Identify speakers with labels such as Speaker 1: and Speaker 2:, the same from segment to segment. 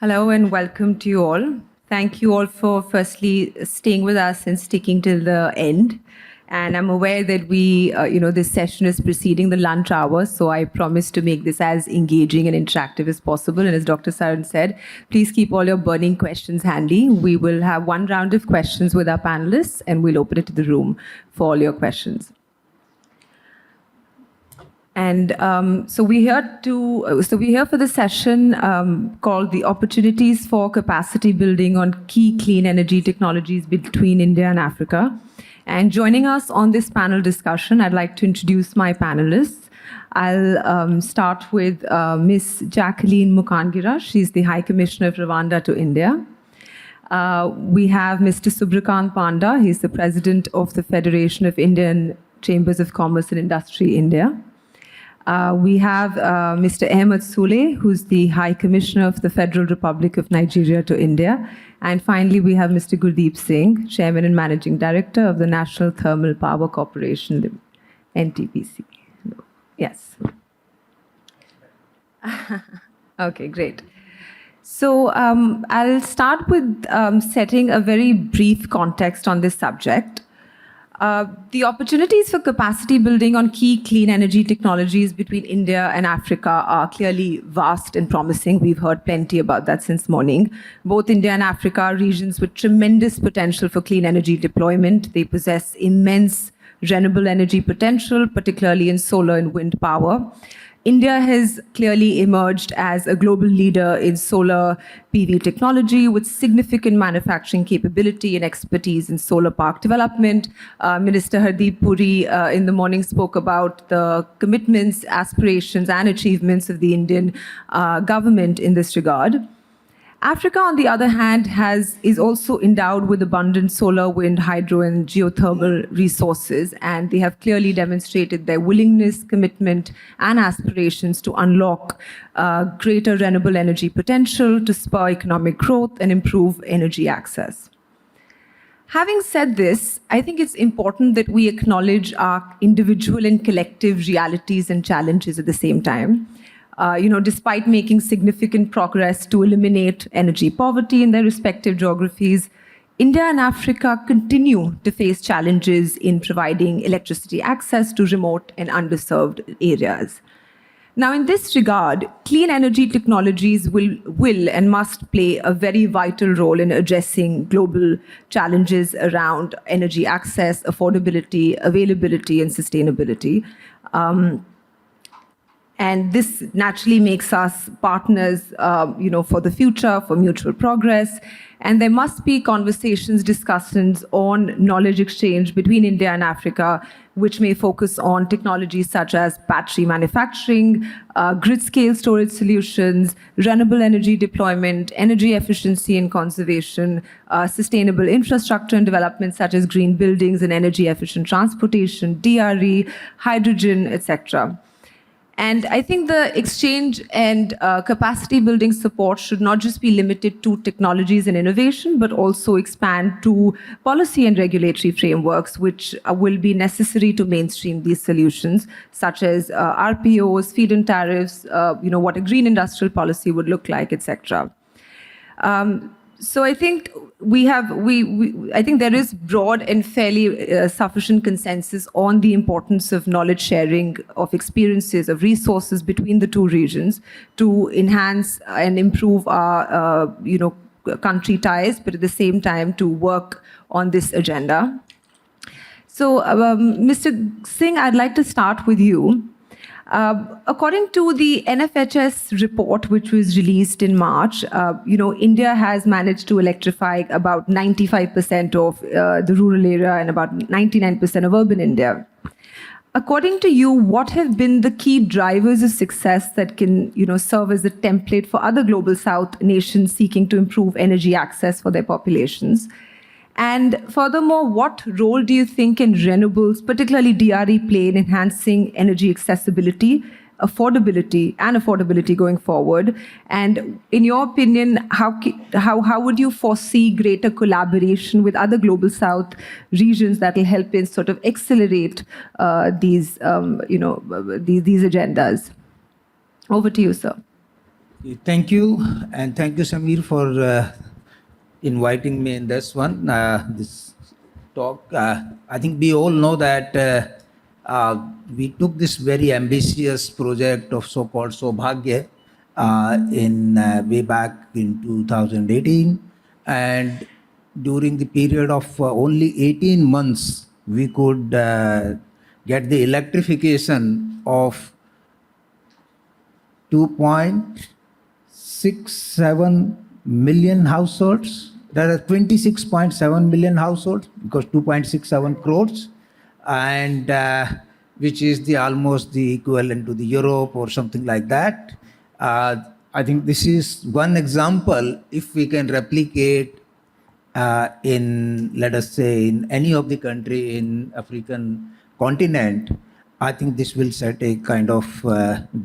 Speaker 1: Hello and welcome to you all. Thank you all for firstly staying with us and sticking till the end. And I'm aware that this session is preceding the lunch hour, so I promise to make this as engaging and interactive as possible. And as Dr. Saran said, please keep all your burning questions handy. We will have one round of questions with our panelists, and we'll open it to the room for all your questions. And so we're here for the session called "The Opportunities for Capacity Building on Key Clean Energy Technologies Between India and Africa." And joining us on this panel discussion, I'd like to introduce my panelists. I'll start with Ms. Jacqueline Mukangira. She's the High Commissioner of Rwanda to India. We have Mr. Subhrakant Panda. He's the President of the Federation of Indian Chambers of Commerce and Industry, India. We have Mr. Ahmed Sule, who's the High Commissioner of the Federal Republic of Nigeria to India. And finally, we have Mr. Gurdeep Singh, Chairman and Managing Director of the National Thermal Power Corporation, NTPC. Yes. Okay, great. So I'll start with setting a very brief context on this subject. The opportunities for capacity building on key clean energy technologies between India and Africa are clearly vast and promising. We've heard plenty about that since morning. Both India and Africa are regions with tremendous potential for clean energy deployment. They possess immense renewable energy potential, particularly in solar and wind power. India has clearly emerged as a global leader in solar PV technology with significant manufacturing capability and expertise in solar park development. Minister Hardeep Puri in the morning spoke about the commitments, aspirations, and achievements of the Indian government in this regard. Africa, on the other hand, is also endowed with abundant solar, wind, hydro, and geothermal resources, and they have clearly demonstrated their willingness, commitment, and aspirations to unlock greater renewable energy potential to spur economic growth and improve energy access. Having said this, I think it's important that we acknowledge our individual and collective realities and challenges at the same time. Despite making significant progress to eliminate energy poverty in their respective geographies, India and Africa continue to face challenges in providing electricity access to remote and underserved areas. Now, in this regard, clean energy technologies will and must play a very vital role in addressing global challenges around energy access, affordability, availability, and sustainability. And this naturally makes us partners, for the future, for mutual progress. And there must be conversations, discussions on knowledge exchange between India and Africa, which may focus on technologies such as battery manufacturing, grid-scale storage solutions, renewable energy deployment, energy efficiency and conservation, sustainable infrastructure and development such as green buildings and energy-efficient transportation, DRE, hydrogen, etc. And I think the exchange and capacity building support should not just be limited to technologies and innovation, but also expand to policy and regulatory frameworks, which will be necessary to mainstream these solutions, such as RPOs, feed-in tariffs, what a green industrial policy would look like, etc. So I think I think there is broad and fairly sufficient consensus on the importance of knowledge sharing, of experiences, of resources between the two regions to enhance and improve our, country ties, but at the same time to work on this agenda. So, Mr. Singh, I'd like to start with you. According to the NFHS report, which was released in March, India has managed to electrify about 95% of the rural area and about 99% of urban India. According to you, what have been the key drivers of success that can, serve as a template for other global South nations seeking to improve energy access for their populations? And furthermore, what role do you think can renewables, particularly DRE, play in enhancing energy accessibility, affordability going forward? And in your opinion, how would you foresee greater collaboration with other global South regions that will help in sort of accelerate these agendas? Over to you, sir.
Speaker 2: Thank you, and thank you, Samir, for inviting me in this one, this talk. I think we all know that we took this very ambitious project of so-called Sobhagya in way back in 2018, and during the period of only 18 months, we could get the electrification of 2.67 million households. There are 26.7 million households because 2.67 crores, and which is the almost the equivalent to the Europe or something like that. I think this is one example. If we can replicate in, let us say, in any of the country in African continent, I think this will set a kind of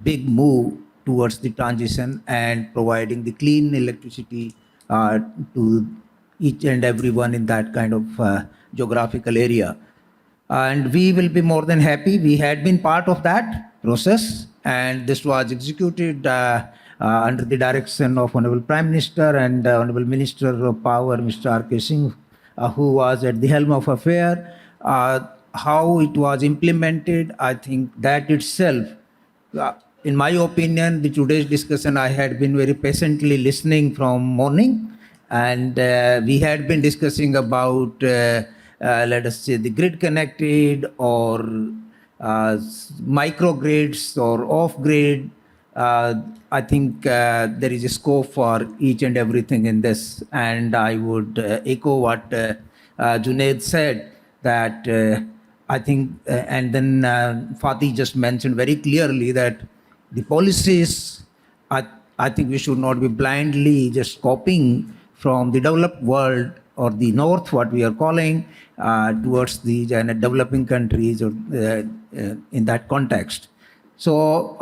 Speaker 2: big move towards the transition and providing the clean electricity to each and everyone in that kind of geographical area. And we will be more than happy. We had been part of that process, and this was executed under the direction of Honorable Prime Minister and Honorable Minister of Power, Mr. R.K. Singh, who was at the helm of affair. How it was implemented, I think that itself, in my opinion, the today's discussion, I had been very patiently listening from morning, and we had been discussing about, let us say, the grid connected or microgrids or off-grid. I think there is a scope for each and everything in this, and I would echo what Junaid said, that I think, and then Fatih just mentioned very clearly that the policies, I think we should not be blindly just copying from the developed world or the North, what we are calling, towards the developing countries or in that context. So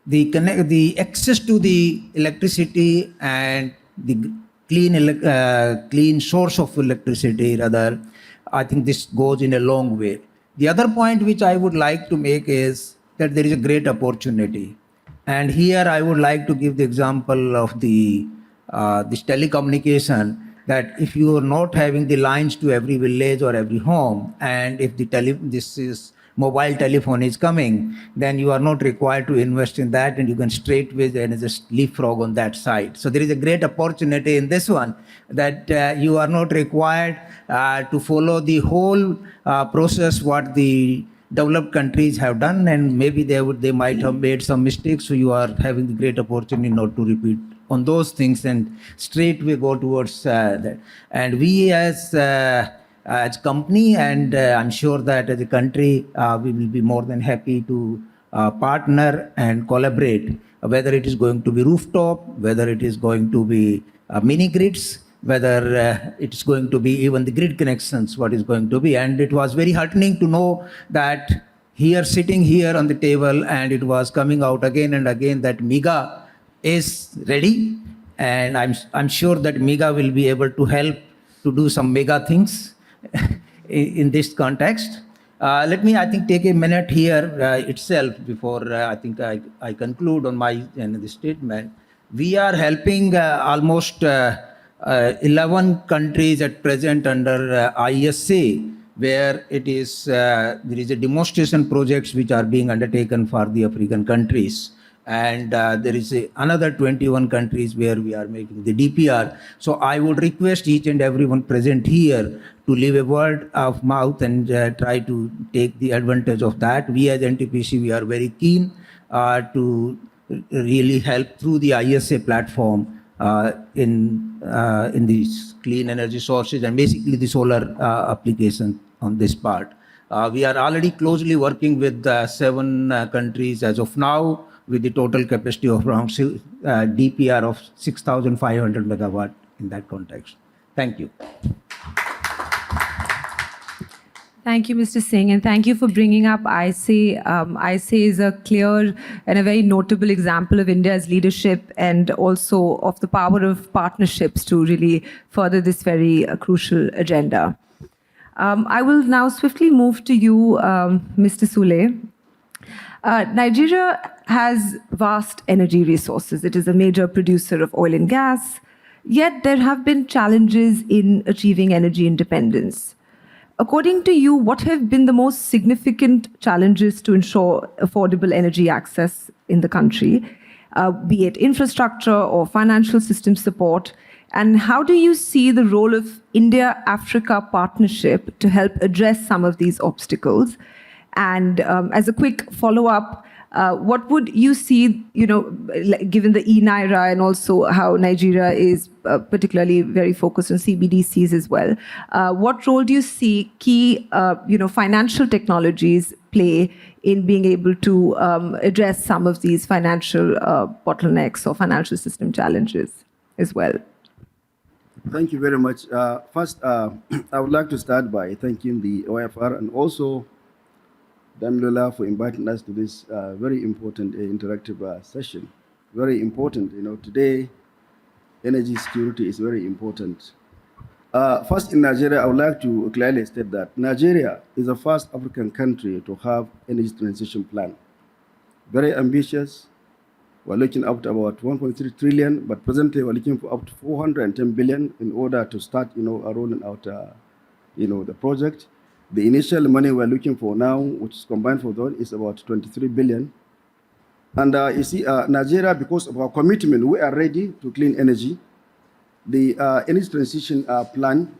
Speaker 2: the access to the electricity and the clean source of electricity, rather, I think this goes in a long way. The other point which I would like to make is that there is a great opportunity. And here I would like to give the example of this telecommunication, that if you are not having the lines to every village or every home, and if this is mobile telephone is coming, then you are not required to invest in that, and you can straightway then just leapfrog on that side. So there is a great opportunity in this one, that you are not required to follow the whole process what the developed countries have done, and maybe they might have made some mistakes. So you are having the great opportunity not to repeat on those things, and straightway go towards that. And we as company, and I'm sure that as a country, we will be more than happy to partner and collaborate, whether it is going to be rooftop, whether it is going to be mini grids, whether it's going to be even the grid connections, what is going to be. And it was very heartening to know that here, sitting here on the table, and it was coming out again and again that MEGA is ready, and I'm sure that MEGA will be able to help to do some mega things in this context. Let me, I think, take a minute here itself before I think I conclude on my the statement. We are helping almost 11 countries at present under ISA, where it is there is a demonstration projects which are being undertaken for the African countries. And there is another 21 countries where we are making the DPR. So I would request each and everyone present here to leave a word of mouth and try to take the advantage of that. We as NTPC, we are very keen to really help through the ISA platform in these clean energy sources and basically the solar application on this part. We are already closely working with 7 countries as of now, with the total capacity of around DPR of 6,500 megawatt in that context. Thank you.
Speaker 1: Thank you, Mr. Singh, and thank you for bringing up ISA. ISA is a clear and a very notable example of India's leadership and also of the power of partnerships to really further this very crucial agenda. I will now swiftly move to you, Mr. Sule. Nigeria has vast energy resources. It is a major producer of oil and gas, yet there have been challenges in achieving energy independence. According to you, what have been the most significant challenges to ensure affordable energy access in the country, be it infrastructure or financial system support? And how do you see the role of India-Africa partnership to help address some of these obstacles? And as a quick follow-up, what would you see, given the e-Naira and also how Nigeria is particularly very focused on CBDCs as well, what role do you see key, financial technologies play in being able to address some of these financial bottlenecks or financial system challenges as well?
Speaker 3: Thank you very much. First, I would like to start by thanking the OFR and also Damilola for inviting us to this very important interactive session. Very important, today energy security is very important. First, in Nigeria, I would like to clearly state that Nigeria is the first African country to have energy transition plan. Very ambitious. We're looking up to about 1.3 trillion, but presently we're looking for up to 410 billion in order to start, rolling out, the project. The initial money we're looking for now, which is combined for that, is about 23 billion. And you see, Nigeria, because of our commitment, we are ready to clean energy. The energy transition plan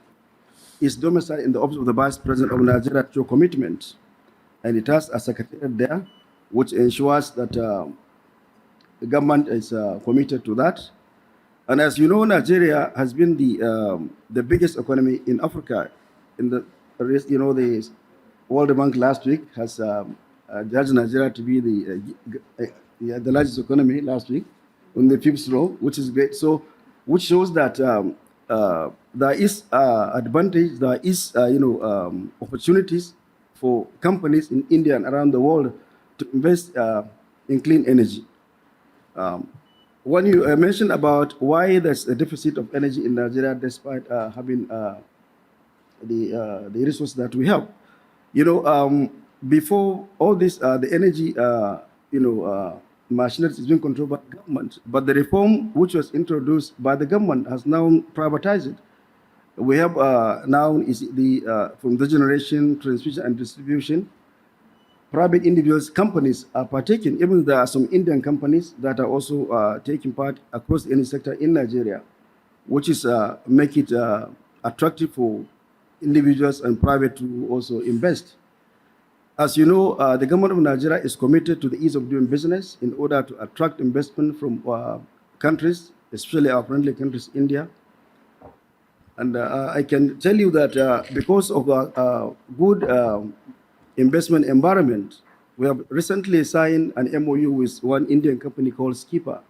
Speaker 3: is domiciled in the office of the Vice President of Nigeria to commitment. And it has a secretariat there, which ensures that the government is committed to that. And as you know, Nigeria has been the biggest economy in Africa. In the the World Bank last week has judged Nigeria to be the largest economy last week on the 5th row, which is great. So, which shows that there is advantage, there is opportunities for companies in India and around the world to invest in clean energy. When you mentioned about why there's a deficit of energy in Nigeria despite having the resources that we have, before all this, the energy, machinery is being controlled by the government. But the reform which was introduced by the government has now privatized it. We have now is from the generation, transmission, and distribution. Private individuals, companies are partaking. Even there are some Indian companies that are also taking part across any sector in Nigeria, which is make it attractive for individuals and private to also invest. As you know, the government of Nigeria is committed to the ease of doing business in order to attract investment from countries, especially our friendly countries, India. And I can tell you that because of a good investment environment, we have recently signed an MOU with one Indian company called Skipper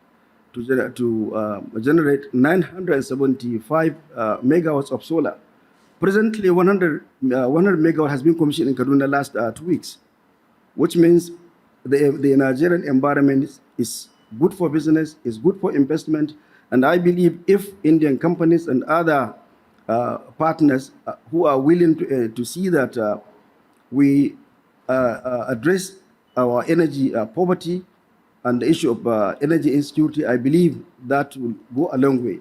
Speaker 3: to generate 975 megawatts of solar. Presently, 100 megawatt has been commissioned in Kaduna last 2 weeks, which means the Nigerian environment is good for business, is good for investment, and I believe if Indian companies and other partners who are willing to see that we address our energy poverty and the issue of energy insecurity, I believe that will go a long way.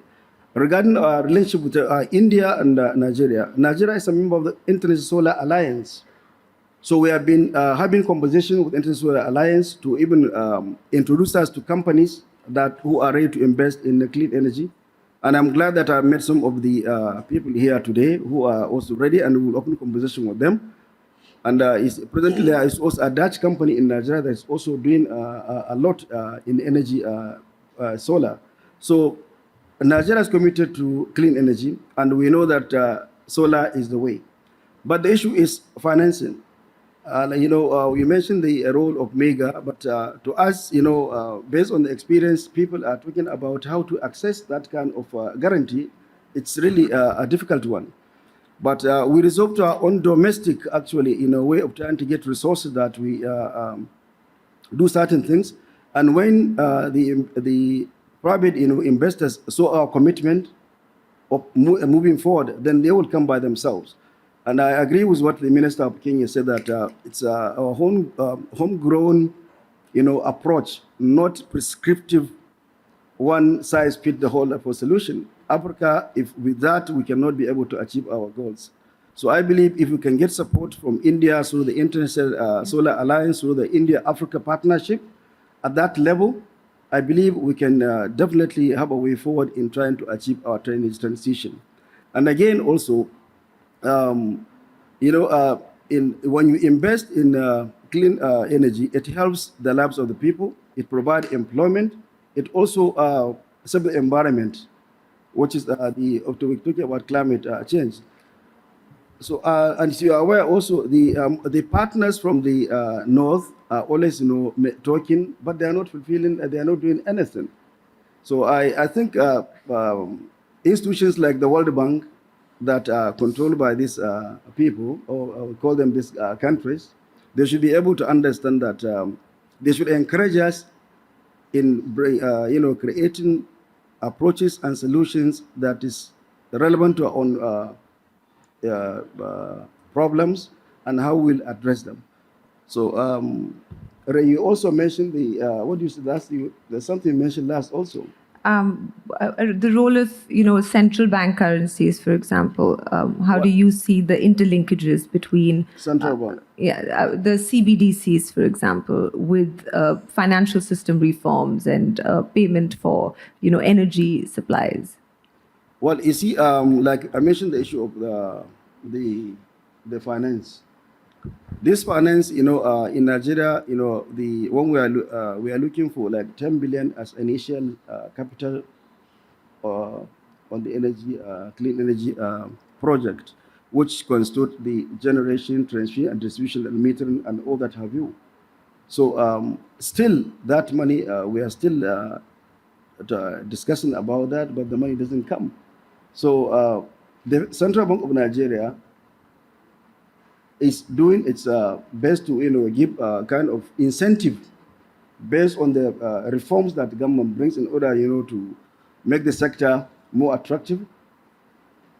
Speaker 3: Regarding our relationship with India and Nigeria, Nigeria is a member of the International Solar Alliance. So we have been having conversation with International Solar Alliance to even introduce us to companies who are ready to invest in clean energy. And I'm glad that I met some of the people here today who are also ready, and we will open conversation with them. And presently there is also a Dutch company in Nigeria that is also doing a lot in energy solar. So Nigeria is committed to clean energy, and we know that solar is the way. But the issue is financing. We mentioned the role of MEGA, but to us, based on the experience, people are talking about how to access that kind of guarantee. It's really a difficult one. But we resort to our own domestic, actually, in a way of trying to get resources that we do certain things. And when the private investors saw our commitment of moving forward, then they will come by themselves. And I agree with what the Minister of Kenya said, that it's our homegrown approach, not prescriptive one size fits the whole for solution. Africa, if with that, we cannot be able to achieve our goals. So I believe if we can get support from India through the International Solar Alliance, through the India-Africa Partnership, at that level, I believe we can definitely have a way forward in trying to achieve our energy transition. And again, also, when you invest in clean energy, it helps the lives of the people. It provides employment. It also serves the environment, which is we're talking about climate change. So, and so you are aware also, the partners from the north are always, talking, but they are not fulfilling, they are not doing anything. So I think institutions like the World Bank that are controlled by these people, or we call them these countries, they should be able to understand that they should encourage us in creating approaches and solutions that is relevant to our own problems and how we'll address them. So you also mentioned what you said last. There's something you mentioned last also.
Speaker 1: The role of central bank currencies, for example. How do you see the interlinkages between
Speaker 3: central bank?
Speaker 1: The CBDCs, for example, with financial system reforms and payment for energy supplies?
Speaker 3: Well, you see, like I mentioned, the issue of the finance. This finance, in Nigeria, the one we are looking for like 10 billion as initial capital on the energy clean energy project, which constitute the generation, transmission, and distribution, and metering, and all that have you. So still, that money we are still discussing about that, but the money doesn't come. So the Central Bank of Nigeria is doing its best to give kind of incentive based on the reforms that the government brings in order to make the sector more attractive.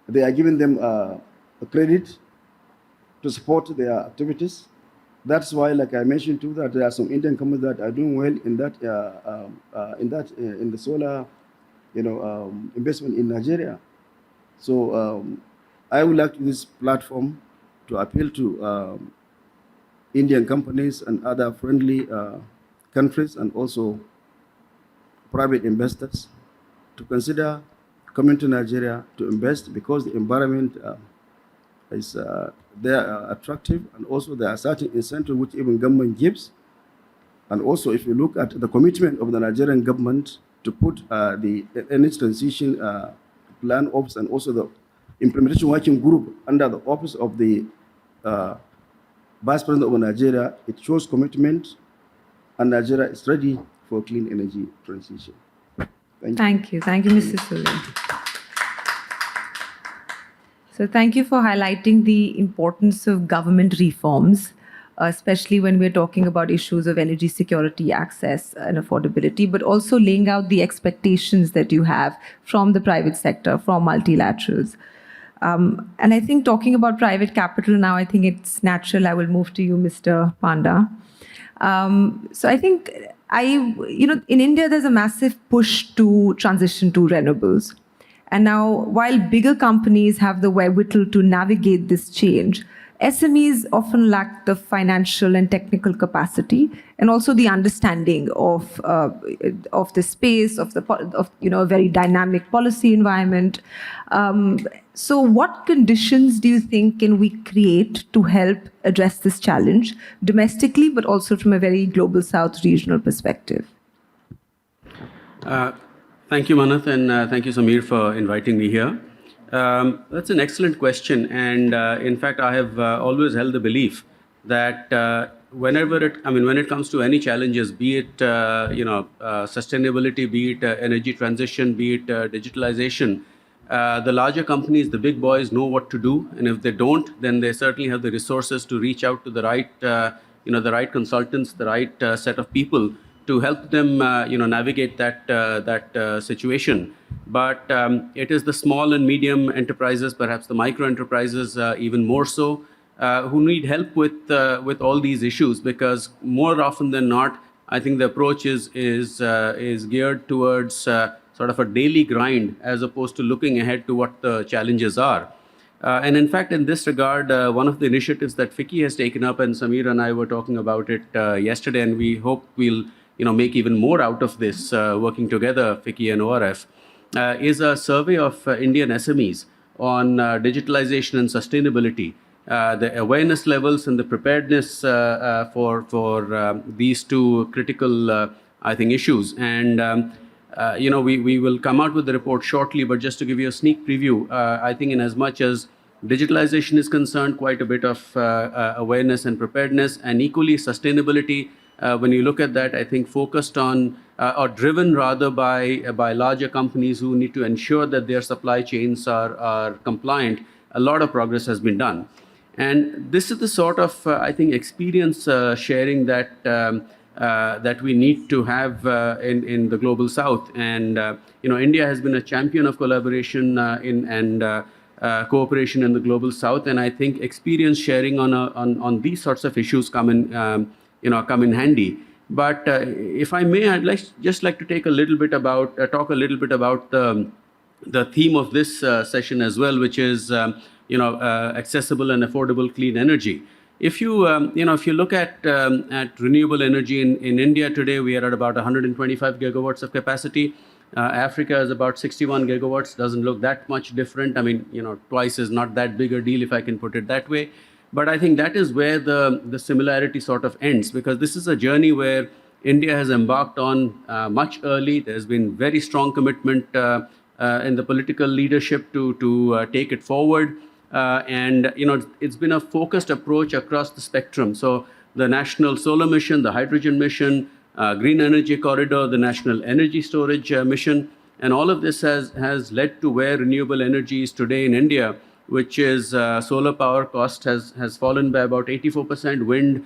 Speaker 3: They are giving them a credit to support their activities. That's why, like I mentioned too, that there are some Indian companies that are doing well in the solar investment in Nigeria. So I would like to use this platform to appeal to Indian companies and other friendly countries, and also private investors, to consider coming to Nigeria to invest, because the environment is attractive, and also there are certain incentives which even government gives. And also, if you look at the commitment of the Nigerian government to put the energy transition plan office and also the implementation working group under the office of the Vice President of Nigeria, it shows commitment, and Nigeria is ready for clean energy transition.
Speaker 1: Thank you. Thank you, Mr. Sule. So thank you for highlighting the importance of government reforms, especially when we're talking about issues of energy security, access, and affordability, but also laying out the expectations that you have from the private sector, from multilaterals. And I think talking about private capital now, I think it's natural. I will move to you, Mr. Panda. So I think in India, there's a massive push to transition to renewables. And now, while bigger companies have the wherewithal to navigate this change, SMEs often lack the financial and technical capacity, and also the understanding of the space, of a very dynamic policy environment. So what conditions do you think can we create to help address this challenge domestically, but also from a very global South regional perspective?
Speaker 4: Thank you, Mannat, and thank you, Samir, for inviting me here. That's an excellent question, and in fact, I have always held the belief that when it comes to any challenges, be it sustainability, be it energy transition, be it digitalization, the larger companies, the big boys, know what to do, and if they don't, then they certainly have the resources to reach out to the right, the right consultants, the right set of people to help them, navigate that situation. But it is the small and medium enterprises, perhaps the micro enterprises, even more so, who need help with all these issues, because more often than not, I think the approach is geared towards sort of a daily grind as opposed to looking ahead to what the challenges are. And in fact, in this regard, one of the initiatives that FICCI has taken up, and Samir and I were talking about it yesterday, and we hope we'll make even more out of this working together, FICCI and ORF, is a survey of Indian SMEs on digitalization and sustainability. The awareness levels and the preparedness for these two critical, I think, issues. And we will come out with the report shortly, but just to give you a sneak preview, I think in as much as digitalization is concerned, quite a bit of awareness and preparedness, and equally sustainability. When you look at that, I think focused on or driven rather by larger companies who need to ensure that their supply chains are compliant, a lot of progress has been done. And this is the sort of, I think, experience sharing that we need to have in the global south. And India has been a champion of collaboration and cooperation in the global south, and I think experience sharing on these sorts of issues come in handy. But if I may, I'd just like to talk a little bit about the theme of this session as well, which is accessible and affordable clean energy. If you look at renewable energy in India today, we are at about 125 gigawatts of capacity. Africa is about 61 gigawatts. Doesn't look that much different. I mean, twice is not that big a deal, if I can put it that way. But I think that is where the similarity sort of ends, because this is a journey where India has embarked on much early. There's been very strong commitment in the political leadership to take it forward. And it's been a focused approach across the spectrum. So the National Solar Mission, the Hydrogen Mission, Green Energy Corridor, the National Energy Storage Mission, and all of this has led to where renewable energy is today in India, which is solar power cost has fallen by about 84%. Wind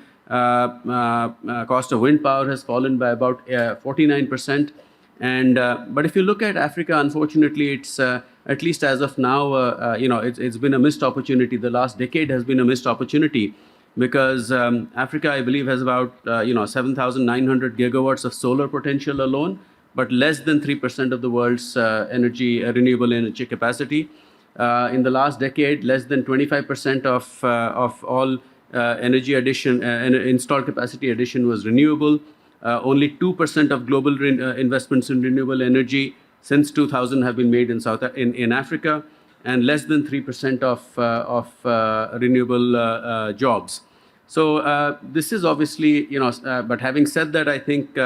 Speaker 4: cost of wind power has fallen by about 49%. And but if you look at Africa, unfortunately, it's at least as of now, it's been a missed opportunity. The last decade has been a missed opportunity, because Africa, I believe, has about 7,900 gigawatts of solar potential alone, but less than 3% of the world's renewable energy capacity. In the last decade, less than 25% of all energy addition, installed capacity addition was renewable. Only 2% of global investments in renewable energy since 2000 have been made in Africa, and less than 3% of renewable jobs. So this is obviously, but having said that, I think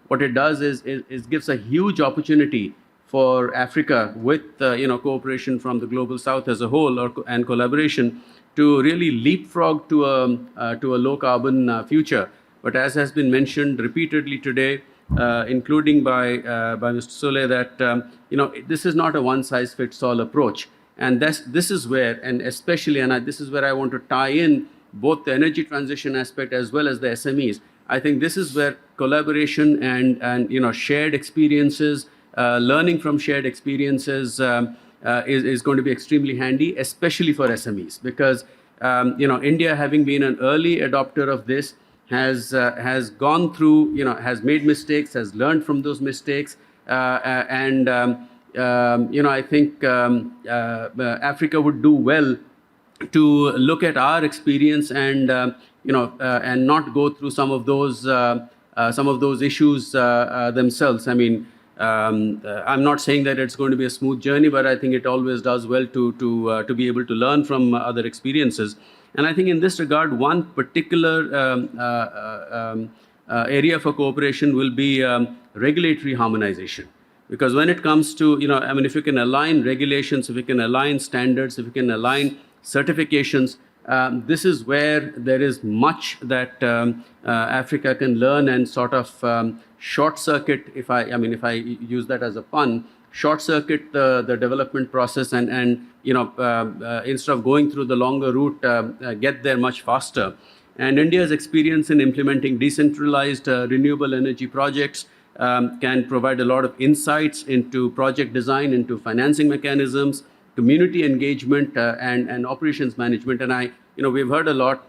Speaker 4: what it does is gives a huge opportunity for Africa with cooperation from the global south as a whole, and collaboration to really leapfrog to a low carbon future. But as has been mentioned repeatedly today, including by Mr. Sule, that this is not a one-size-fits-all approach, and this is where, and especially, and this is where I want to tie in both the energy transition aspect as well as the SMEs. I think this is where collaboration and shared experiences, learning from shared experiences is going to be extremely handy, especially for SMEs, because India, having been an early adopter of this, has gone through, has made mistakes, has learned from those mistakes, and I think Africa would do well to look at our experience and and not go through some of those issues themselves. I mean, I'm not saying that it's going to be a smooth journey, but I think it always does well to be able to learn from other experiences. And I think in this regard, one particular area for cooperation will be regulatory harmonization. Because when it comes to, if you can align regulations, if you can align standards, if you can align certifications, this is where there is much that Africa can learn and sort of short circuit, if I use that as a pun, short circuit the development process and instead of going through the longer route, get there much faster. And India's experience in implementing decentralized renewable energy projects can provide a lot of insights into project design, into financing mechanisms, community engagement, and operations management. And we've heard a lot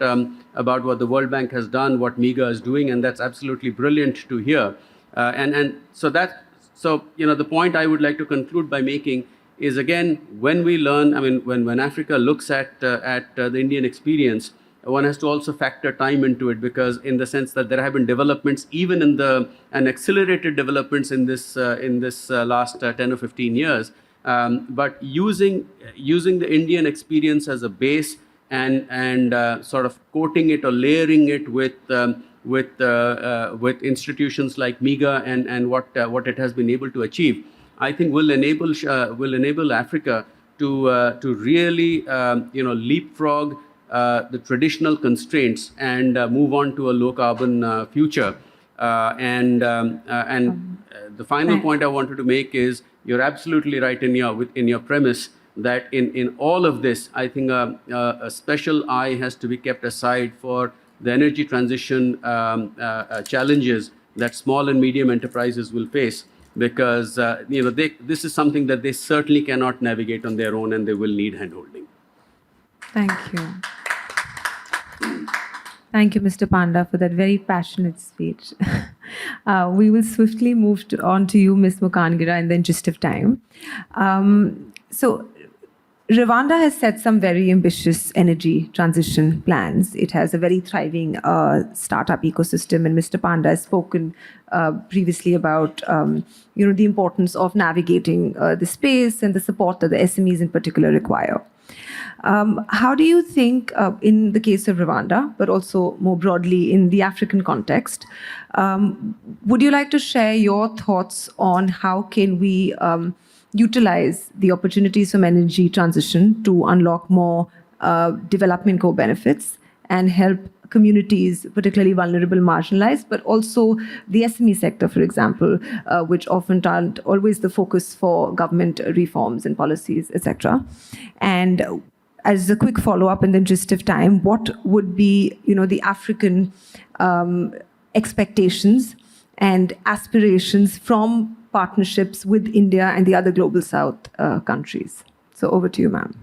Speaker 4: about what the World Bank has done, what MIGA is doing, and that's absolutely brilliant to hear. So the point I would like to conclude by making is, again, when we learn, when Africa looks at the Indian experience, one has to also factor time into it, because in the sense that there have been developments, even and accelerated developments in this last 10 or 15 years. But using the Indian experience as a base and sort of coating it or layering it with institutions like MIGA and what it has been able to achieve, I think will enable Africa to really leapfrog the traditional constraints and move on to a low carbon future. And the final point I wanted to make is, you're absolutely right in your premise that in all of this, I think a special eye has to be kept aside for the energy transition challenges that small and medium enterprises will face, because this is something that they certainly cannot navigate on their own, and they will need handholding.
Speaker 1: Thank you. Thank you, Mr. Panda, for that very passionate speech. We will swiftly move on to you, Ms. Mukangira, in the interest of time. So, Rwanda has set some very ambitious energy transition plans. It has a very thriving startup ecosystem, and Mr. Panda has spoken previously about the importance of navigating the space and the support that the SMEs in particular require. How do you think, in the case of Rwanda, but also more broadly in the African context, would you like to share your thoughts on how can we utilize the opportunities from energy transition to unlock more development co-benefits and help communities, particularly vulnerable, marginalized, but also the SME sector, for example, which often aren't always the focus for government reforms and policies, etc. And as a quick follow-up in the interest of time, what would be, the African expectations and aspirations from partnerships with India and the other global South countries? So over to you, ma'am.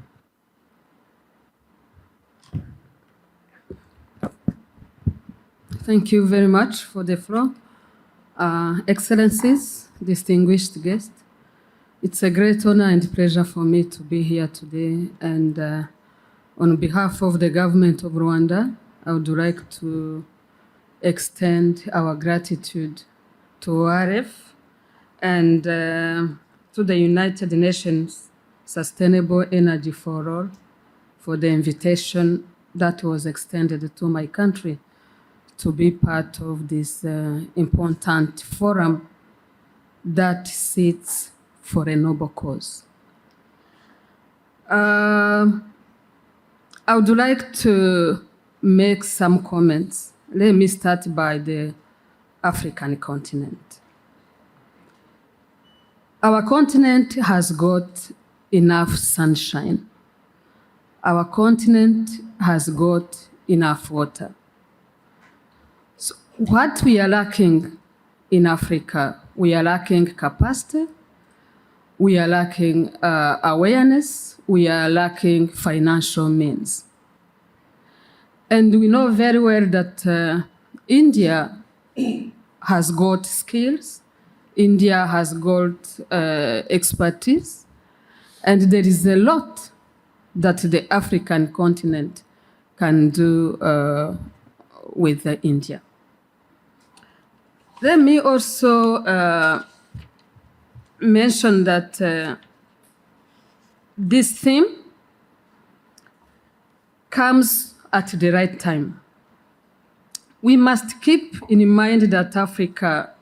Speaker 5: Thank you very much for the floor. Excellencies, distinguished guests, it's a great honor and pleasure for me to be here today. And on behalf of the government of Rwanda, I would like to extend our gratitude to ORF and to the United Nations Sustainable Energy for All for the invitation that was extended to my country to be part of this important forum that sits for a noble cause. I would like to make some comments. Let me start by the African continent. Our continent has got enough sunshine. Our continent has got enough water. So what we are lacking in Africa, we are lacking capacity, we are lacking awareness, we are lacking financial means. And we know very well that India has got skills, India has got expertise, and there is a lot that the African continent can do with India. Let me also mention that this theme comes at the right time. We must keep in mind that Africa,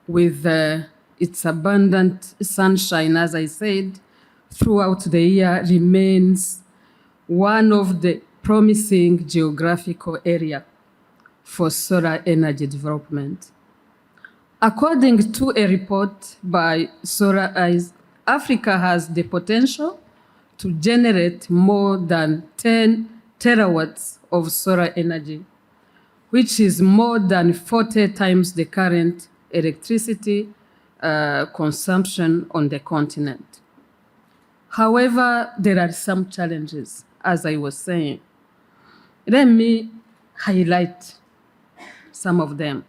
Speaker 5: with its abundant sunshine, as I said, throughout the year, remains one of the promising geographical areas for solar energy development. According to a report by Solar Eyes, Africa has the potential to generate more than 10 terawatts of solar energy, which is more than 40 times the current electricity consumption on the continent. However, there are some challenges, as I was saying. Let me highlight some of them.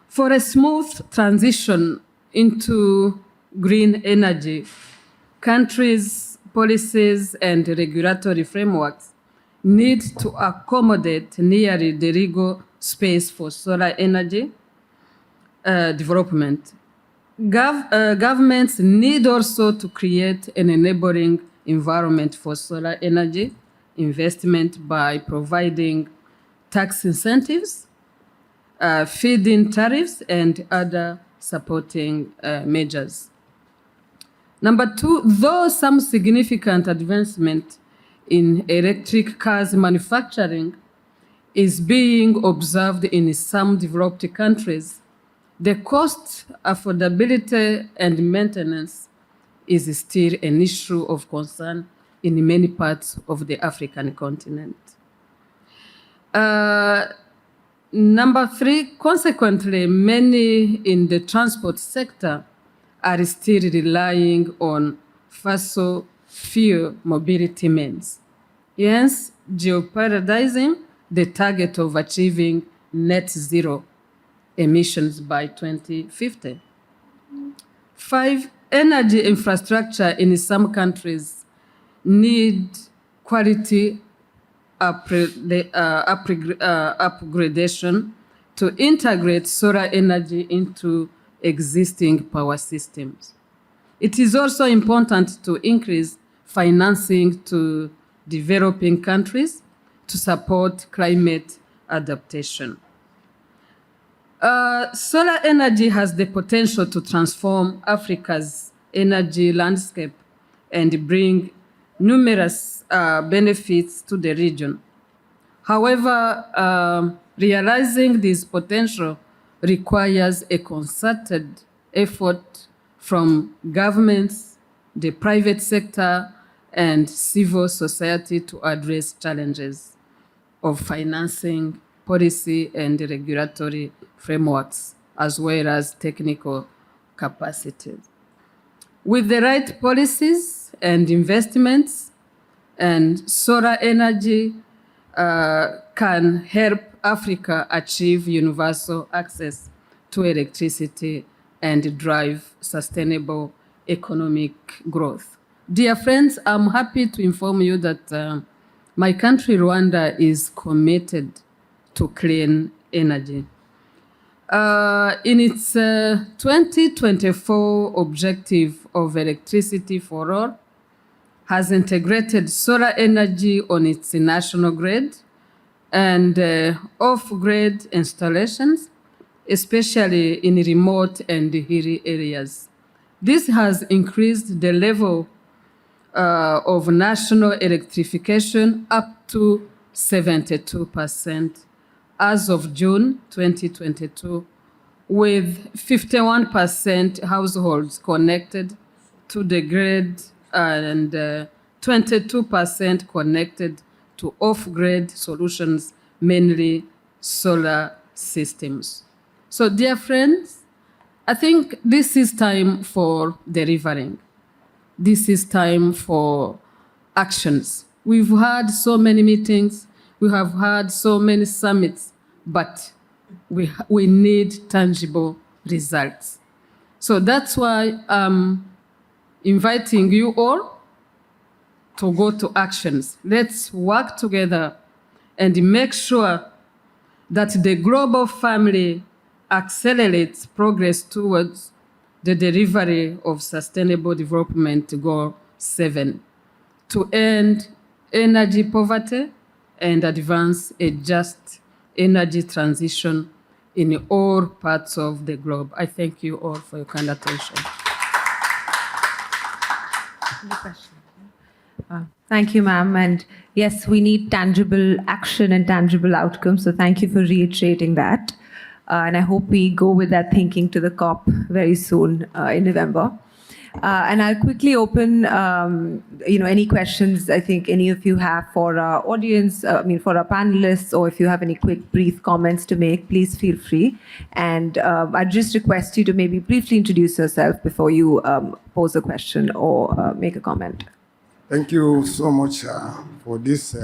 Speaker 5: For a smooth transition into green energy, countries' policies and regulatory frameworks need to accommodate nearly the legal space for solar energy development. Governments need also to create an enabling environment for solar energy investment by providing tax incentives, feed-in tariffs, and other supporting measures. Number two, though some significant advancement in electric cars manufacturing is being observed in some developed countries, the cost, affordability, and maintenance is still an issue of concern in many parts of the African continent. Number three, consequently, many in the transport sector are still relying on fossil fuel mobility means, hence jeopardizing the target of achieving net zero emissions by 2050. Five, energy infrastructure in some countries need quality upgradation to integrate solar energy into existing power systems. It is also important to increase financing to developing countries to support climate adaptation. Solar energy has the potential to transform Africa's energy landscape and bring numerous benefits to the region. However, realizing this potential requires a concerted effort from governments, the private sector, and civil society to address challenges of financing, policy, and regulatory frameworks, as well as technical capacities. With the right policies and investments, and solar energy can help Africa achieve universal access to electricity and drive sustainable economic growth. Dear friends, I'm happy to inform you that my country, Rwanda, is committed to clean energy. In its 2024 objective of electricity for all, has integrated solar energy on its national grid and off-grid installations, especially in remote and hilly areas. This has increased the level of national electrification up to 72% as of June 2022, with 51% households connected to the grid and 22% connected to off-grid solutions, mainly solar systems. So, dear friends, I think this is time for delivering. This is time for actions. We've had so many meetings, we have had so many summits, but we need tangible results. So that's why I'm inviting you all to go to actions. Let's work together and make sure that the global family accelerates progress towards the delivery of Sustainable Development Goal 7 to end energy poverty and advance a just energy transition in all parts of the globe. I thank you all for your kind attention.
Speaker 1: Thank you, ma'am. And yes, we need tangible action and tangible outcomes. So thank you for reiterating that. And I hope we go with that thinking to the COP very soon in November. And I'll quickly open, any questions I think any of you have for our audience, for our panelists, or if you have any quick, brief comments to make, please feel free. And I just request you to maybe briefly introduce yourself before you pose a question or make a comment.
Speaker 6: Thank you so much for this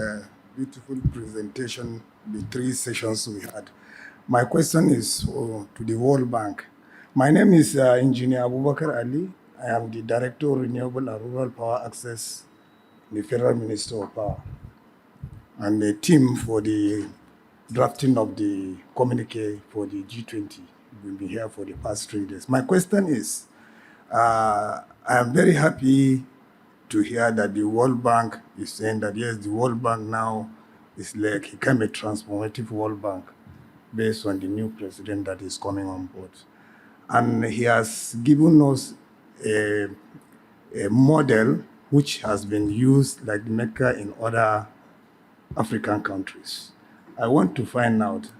Speaker 6: beautiful presentation, the 3 sessions we had. My question is to the World Bank. My name is Engineer Abubakar Ali. I am the Director of Renewable and Rural Power Access, the Federal Minister of Power, and the team for the drafting of the communique for the G20. We've been here for the past 3 days. My question is, I am very happy to hear that the World Bank is saying that yes, the World Bank now is like become a transformative World Bank based on the new president that is coming on board. And he has given us a model which has been used like Mecca in other African countries. I want to find out,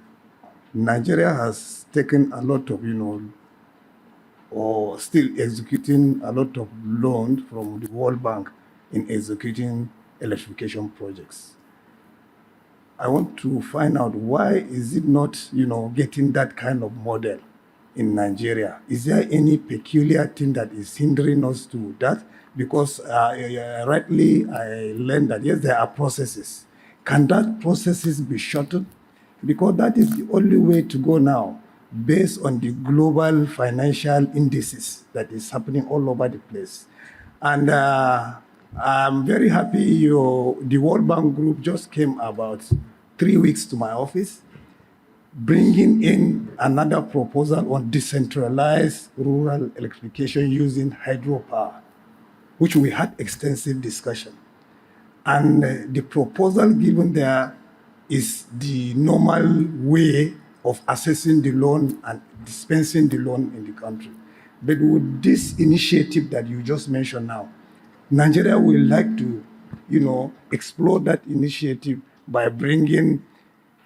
Speaker 6: Nigeria has taken a lot of, or still executing a lot of loans from the World Bank in executing electrification projects. I want to find out why is it not, getting that kind of model in Nigeria? Is there any peculiar thing that is hindering us to that? Because rightly I learned that yes, there are processes. Can that processes be shortened? Because that is the only way to go now, based on the global financial indices that is happening all over the place. And I'm very happy the World Bank Group just came about 3 weeks to my office, bringing in another proposal on decentralized rural electrification using hydropower, which we had extensive discussion. And the proposal given there is the normal way of assessing the loan and dispensing the loan in the country. But with this initiative that you just mentioned now, Nigeria will like to, explore that initiative by bringing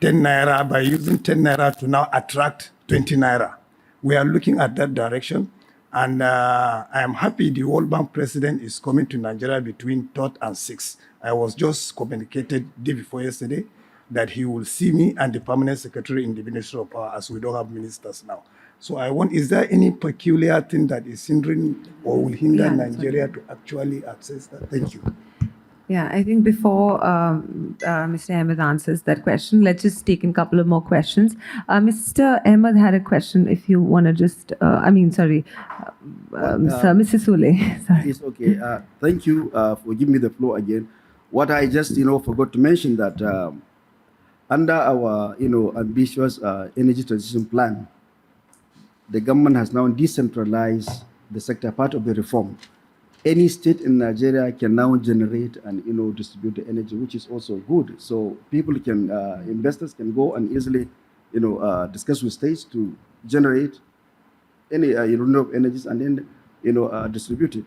Speaker 6: 10 naira, by using 10 naira to now attract 20 naira. We are looking at that direction. And I am happy the World Bank president is coming to Nigeria between 3rd and 6th. I was just communicated day before yesterday that he will see me and the permanent secretary in the Ministry of Power, as we don't have ministers now. So is there any peculiar thing that is hindering or will hinder Nigeria to actually access that? Thank you.
Speaker 1: Yeah, I think before Mr. Ahmed answers that question, let's just take in a couple of more questions. Mr. Ahmed had a question, if you want to just, Mrs. Sule. Sorry.
Speaker 3: It's okay. Thank you for giving me the floor again. What I just, forgot to mention that under our, ambitious energy transition plan, the government has now decentralized the sector, part of the reform. Any state in Nigeria can now generate and distribute the energy, which is also good. So people can, investors can go and easily, discuss with states to generate any renewable energies and then distribute it.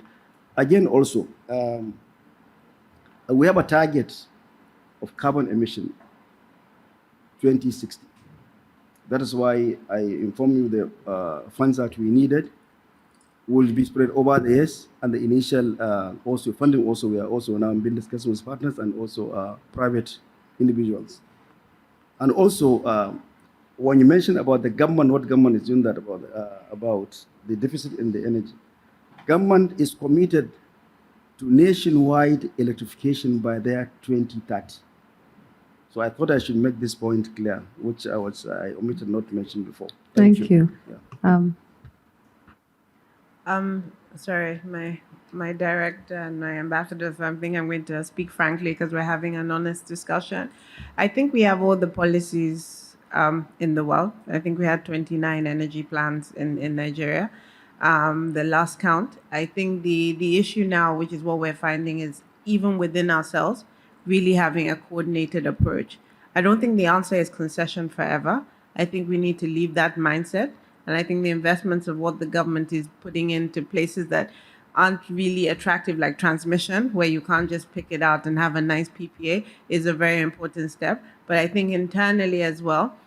Speaker 3: Again, also, we have a target of carbon emission 2060. That is why I inform you the funds that we needed will be spread over the years, and the initial also funding also we are also now been discussing with partners and also private individuals. And also when you mentioned about the government, what government is doing that about the deficit in the energy, government is committed to nationwide electrification by their 2030. So I thought I should make this point clear, which I omitted not to mention before.
Speaker 1: Thank you.
Speaker 3: Yeah.
Speaker 7: Sorry, my director and my ambassador, so I think I'm going to speak frankly because we're having an honest discussion. I think we have all the policies in the world. I think we had 29 energy plans in Nigeria. The last count. I think the issue now, which is what we're finding, is even within ourselves, really having a coordinated approach. I don't think the answer is concession forever. I think we need to leave that mindset. And I think the investments of what the government is putting into places that aren't really attractive, like transmission, where you can't just pick it out and have a nice PPA, is a very important step. But I think internally as well,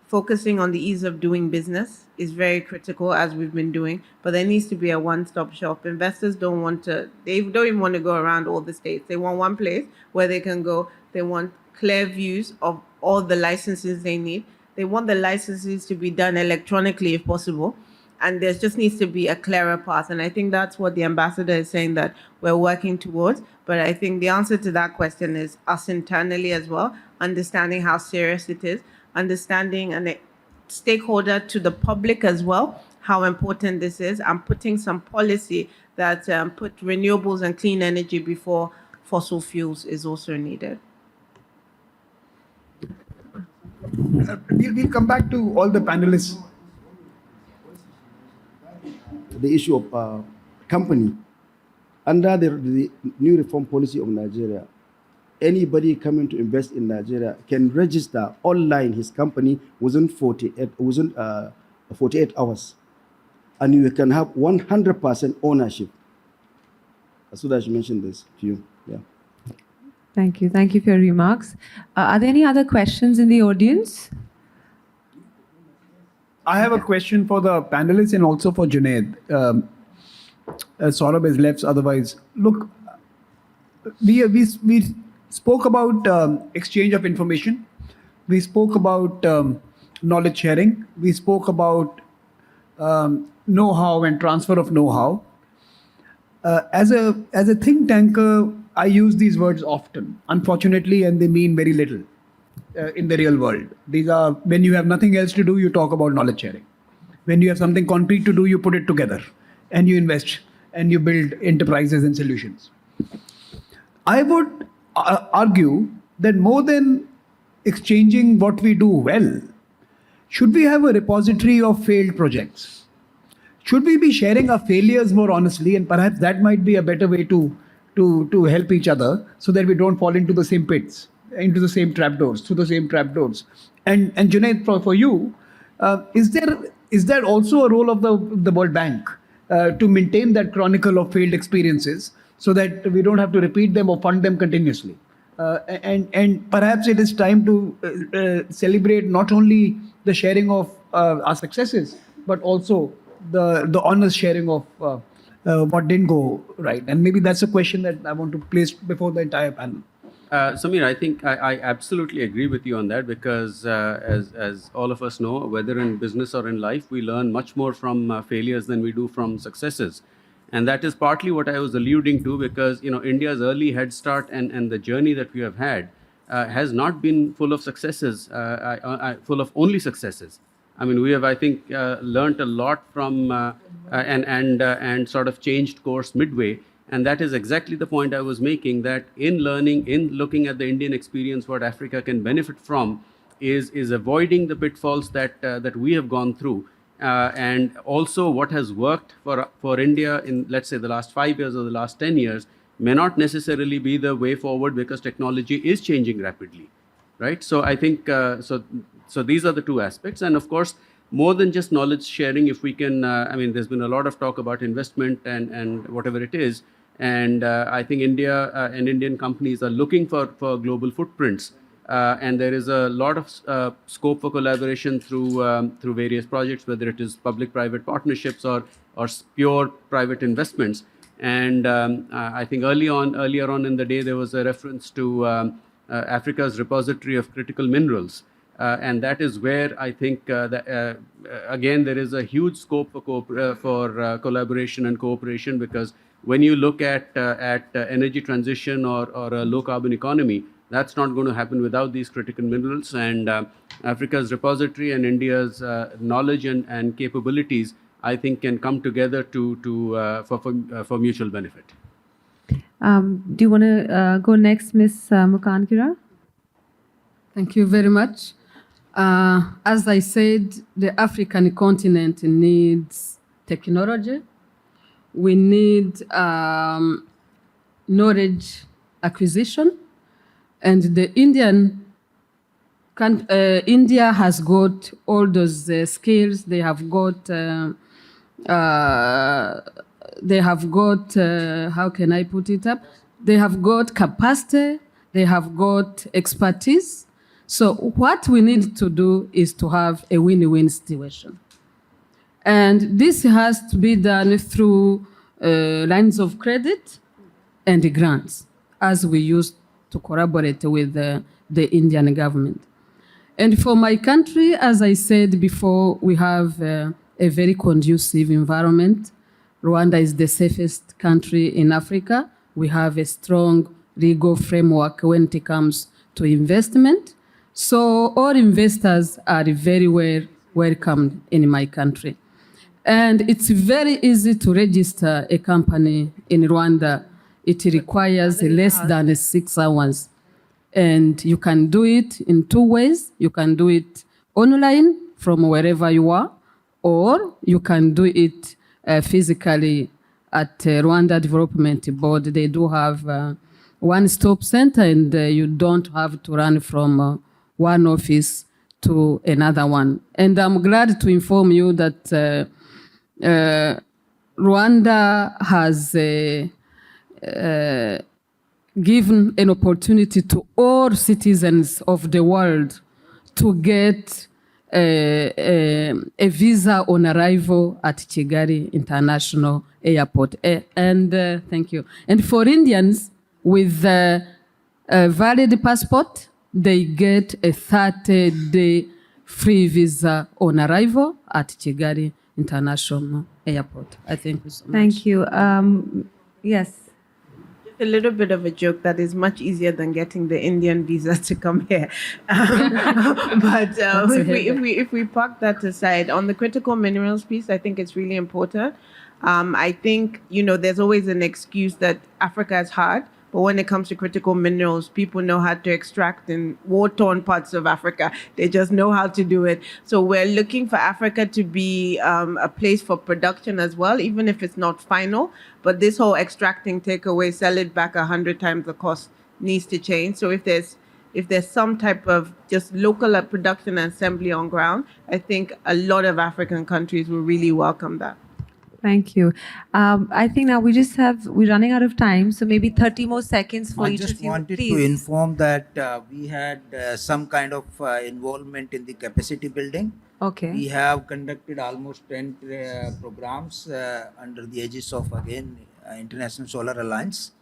Speaker 7: focusing on the ease of doing business is very critical, as we've been doing. But there needs to be a one-stop shop. Investors they don't even want to go around all the states. They want one place where they can go. They want clear views of all the licenses they need. They want the licenses to be done electronically if possible. and there just needs to be a clearer path. And I think that's what the ambassador is saying that we're working towards. But I think the answer to that question is us internally as well, understanding how serious it is, understanding and a stakeholder to the public as well, how important this is, and putting some policy that put renewables and clean energy before fossil fuels is also needed.
Speaker 8: We'll come back to all the panelists.
Speaker 3: The issue of company. Under the new reform policy of Nigeria, anybody coming to invest in Nigeria can register online his company within 48 hours. And you can have 100% ownership. As soon as you mentioned this to you. Yeah.
Speaker 1: Thank you. Thank you for your remarks. Are there any other questions in the audience?
Speaker 8: I have a question for the panelists and also for Junaid. Saurabh has left otherwise. Look, we spoke about exchange of information. We spoke about knowledge sharing. We spoke about know-how and transfer of know-how. As a think tanker, I use these words often, unfortunately, and they mean very little in the real world. These are, when you have nothing else to do, you talk about knowledge sharing. When you have something concrete to do, you put it together and you invest and you build enterprises and solutions. I would argue that more than exchanging what we do well, should we have a repository of failed projects? Should we be sharing our failures more honestly? And perhaps that might be a better way to help each other so that we don't fall into the same pits, into the same trapdoors, through the same trapdoors. And Junaid, for you, is there also a role of the World Bank to maintain that chronicle of failed experiences so that we don't have to repeat them or fund them continuously? And perhaps it is time to celebrate not only the sharing of our successes, but also the honest sharing of what didn't go right. And maybe that's a question that I want to place before the entire panel.
Speaker 4: Samir, I think I absolutely agree with you on that because as all of us know, whether in business or in life, we learn much more from failures than we do from successes. And that is partly what I was alluding to because, India's early head start and the journey that we have had has not been full of successes, full of only successes. I mean, we have, I think, learned a lot from and sort of changed course midway. And that is exactly the point I was making, that in learning, in looking at the Indian experience, what Africa can benefit from is avoiding the pitfalls that we have gone through. And also what has worked for India in, let's say, the last 5 years or the last 10 years may not necessarily be the way forward because technology is changing rapidly, right? So I think, so these are the two aspects. And of course, more than just knowledge sharing, if we can, there's been a lot of talk about investment and whatever it is. And I think India and Indian companies are looking for global footprints. And there is a lot of scope for collaboration through various projects, whether it is public-private partnerships or pure private investments. And I think earlier on in the day, there was a reference to Africa's repository of critical minerals. And that is where I think, again, there is a huge scope for collaboration and cooperation, because when you look at energy transition or a low carbon economy, that's not going to happen without these critical minerals. And Africa's repository and India's knowledge and capabilities, I think, can come together for mutual benefit.
Speaker 1: Do you want to go next, Ms. Mukangira?
Speaker 5: Thank you very much. As I said, the African continent needs technology. We need knowledge acquisition. And the India has got all those skills. They have got, how can I put it up? They have got capacity. They have got expertise. So what we need to do is to have a win-win situation. And this has to be done through lines of credit and grants, as we used to collaborate with the Indian government. And for my country, as I said before, we have a very conducive environment. Rwanda is the safest country in Africa. We have a strong legal framework when it comes to investment. So all investors are very well welcomed in my country. And it's very easy to register a company in Rwanda. It requires less than 6 hours. And you can do it in 2 ways. You can do it online from wherever you are, or you can do it physically at Rwanda Development Board. They do have one-stop center, and you don't have to run from one office to another one. And I'm glad to inform you that Rwanda has given an opportunity to all citizens of the world to get a visa on arrival at Kigali International Airport. And thank you. And for Indians with a valid passport, they get a 30-day free visa on arrival at Kigali International Airport. I thank you so much.
Speaker 1: Thank you. Yes.
Speaker 7: A little bit of a joke that is much easier than getting the Indian visa to come here. But if we park that aside, on the critical minerals piece, I think it's really important. I think, there's always an excuse that Africa is hard, but when it comes to critical minerals, people know how to extract in war-torn parts of Africa. They just know how to do it. So we're looking for Africa to be a place for production as well, even if it's not final. But this whole extracting, take away, sell it back 100 times the cost needs to change. So if there's some type of just local production and assembly on ground, I think a lot of African countries will really welcome that.
Speaker 1: Thank you. I think now we're running out of time, so maybe 30 more seconds for
Speaker 2: I
Speaker 1: each
Speaker 2: just
Speaker 1: of you.
Speaker 2: wanted
Speaker 1: Please.
Speaker 2: to inform that we had some kind of involvement in the capacity building.
Speaker 1: Okay.
Speaker 2: We have conducted almost 10 programs under the aegis of, again, International Solar Alliance.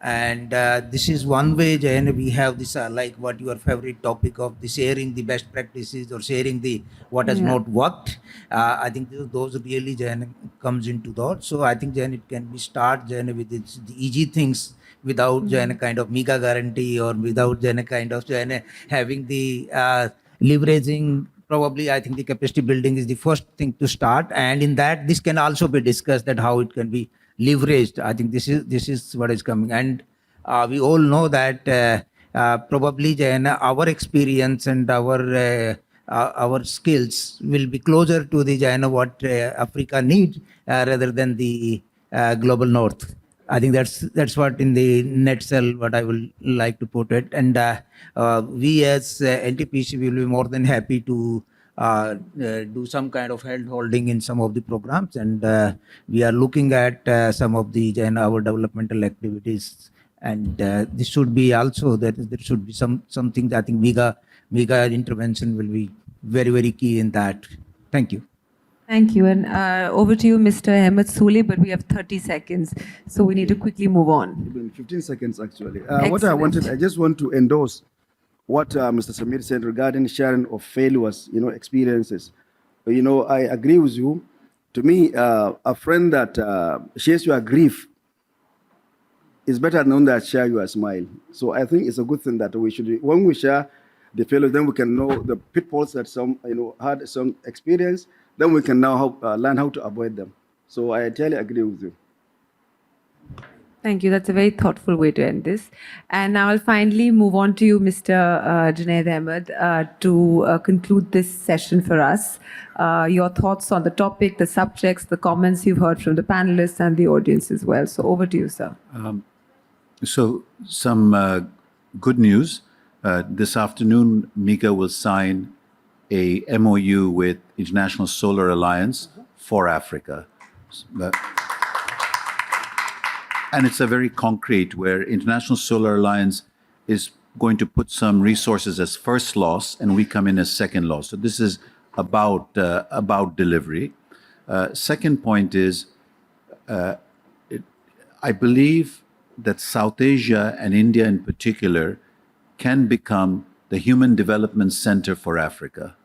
Speaker 2: And this is one way, Jayan, we have this, like what your favorite topic of the sharing the best practices or sharing the what has not worked. I think those really, Jayan, comes into that. So I think, Jayan, it can be start, Jayan, with the easy things without, Jayan, kind of mega guarantee or without, Jayan, kind of, Jayan, having the leveraging. Probably, I think the capacity building is the first thing to start. And in that, this can also be discussed that how it can be leveraged. I think this is what is coming, and we all know that probably, Jayana, our experience and our skills will be closer to the, Jayana, what Africa needs rather than the global north. I think that's what in the nutshell what I will like to put it. And we as NTPC will be more than happy to do some kind of hand holding in some of the programs, and we are looking at some of the our developmental activities, and this should be also that there should be something that I think mega intervention will be very, very key in that. Thank you.
Speaker 1: Thank you. And over to you, Mr. Ahmed Sule, but we have 30 seconds, so we need to quickly move on.
Speaker 3: Even 15 seconds, actually.
Speaker 1: Excellent.
Speaker 3: I just want to endorse what Mr. Samir said regarding sharing of failures, experiences. I agree with you. To me, a friend that shares your grief is better known than share your smile. So I think it's a good thing that we should, when we share the failures, then we can know the pitfalls that some, had some experience. Then we can now learn how to avoid them. So I entirely agree with you.
Speaker 1: Thank you. That's a very thoughtful way to end this. And now I'll finally move on to you, Mr. Junaid Ahmed, to conclude this session for us. Your thoughts on the topic, the subjects, the comments you've heard from the panelists and the audience as well. So over to you, sir.
Speaker 9: So some good news. This afternoon, MIGA will sign a MOU with International Solar Alliance for Africa. And it's a very concrete, where International Solar Alliance is going to put some resources as first loss, and we come in as second loss. So this is about delivery. Second point is, I believe that South Asia and India in particular can become the human development center for Africa.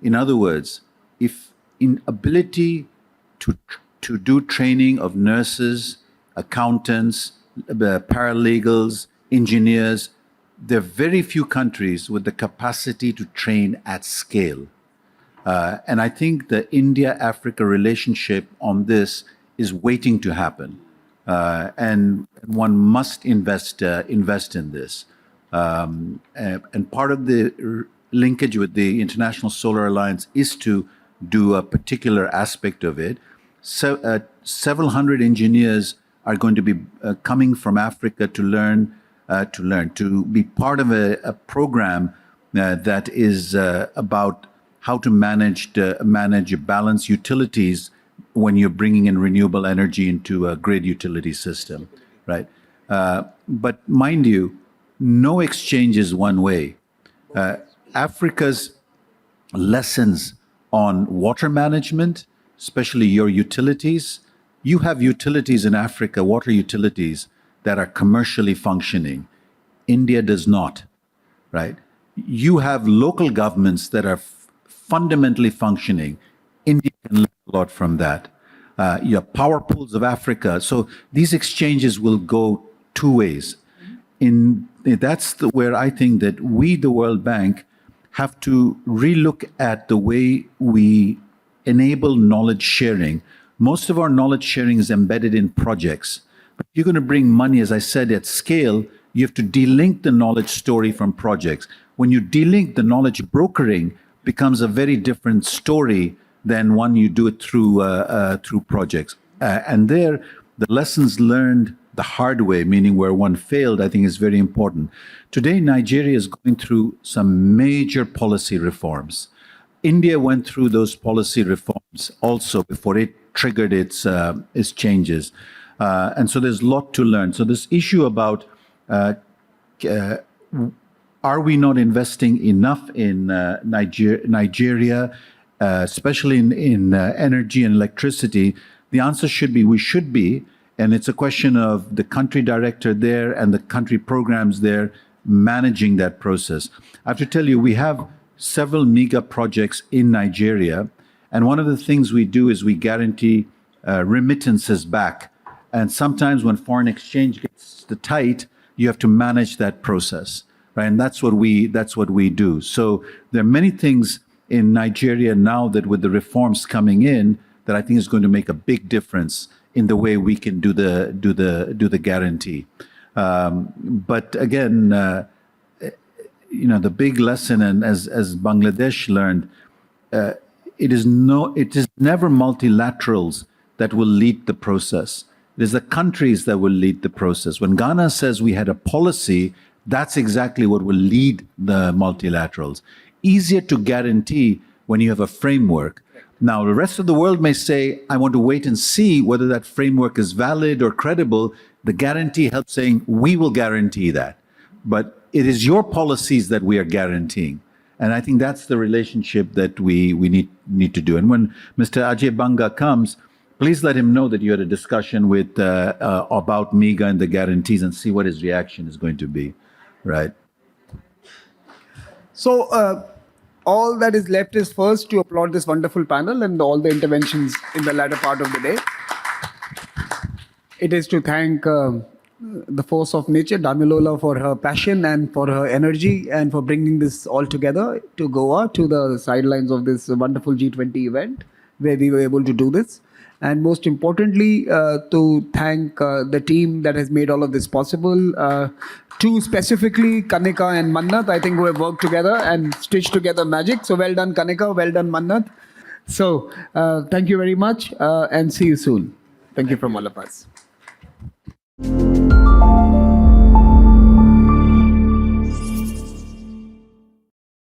Speaker 9: In other words, if ability to do training of nurses, accountants, paralegals, engineers. There are very few countries with the capacity to train at scale. And I think the India-Africa relationship on this is waiting to happen. And one must invest in this. And part of the linkage with the International Solar Alliance is to do a particular aspect of it. So, several hundred engineers are going to be coming from Africa to be part of a program that is about how to manage balance utilities when you're bringing in renewable energy into a grid utility system, right? But mind you, no exchange is one way. Africa's lessons on water management, especially your utilities, you have utilities in Africa, water utilities, that are commercially functioning. India does not, right? You have local governments that are fundamentally functioning. India can learn a lot from that. You have power pools of Africa. So these exchanges will go two ways. That's where I think that we, the World Bank, have to relook at the way we enable knowledge sharing. Most of our knowledge sharing is embedded in projects. But if you're going to bring money, as I said, at scale, you have to delink the knowledge story from projects. When you delink, the knowledge brokering becomes a very different story than one you do it through projects. And there, the lessons learned the hard way, meaning where one failed, I think is very important. Today, Nigeria is going through some major policy reforms. India went through those policy reforms also before it triggered its changes. And so there's a lot to learn. So this issue about are we not investing enough in Nigeria, especially in energy and electricity? The answer should be we should be. And it's a question of the country director there and the country programs there managing that process. I have to tell you, we have several mega projects in Nigeria. And one of the things we do is we guarantee remittances back. And sometimes when foreign exchange gets tight, you have to manage that process, right? And that's what we do. So there are many things in Nigeria now that with the reforms coming in that I think is going to make a big difference in the way we can do the guarantee. But again, the big lesson, and as Bangladesh learned, it is never multilaterals that will lead the process. It is the countries that will lead the process. When Ghana says we had a policy, that's exactly what will lead the multilaterals. Easier to guarantee when you have a framework. Now, the rest of the world may say, I want to wait and see whether that framework is valid or credible. The guarantee helps saying, we will guarantee that. But it is your policies that we are guaranteeing. And I think that's the relationship that we need to do. And when Mr. Ajay Banga comes, please let him know that you had a discussion with about MEGA and the guarantees and see what his reaction is going to be, right?
Speaker 8: So, all that is left is first to applaud this wonderful panel and all the interventions in the latter part of the day. It is to thank the force of nature, Damilola, for her passion and for her energy and for bringing this all together to Goa, to the sidelines of this wonderful G20 event where we were able to do this. And most importantly, to thank the team that has made all of this possible. Two specifically, Kanika and Mannat, I think who have worked together and stitched together magic. So well done, Kanika. Well done, Mannat. So thank you very much and see you soon. Thank you from all of us.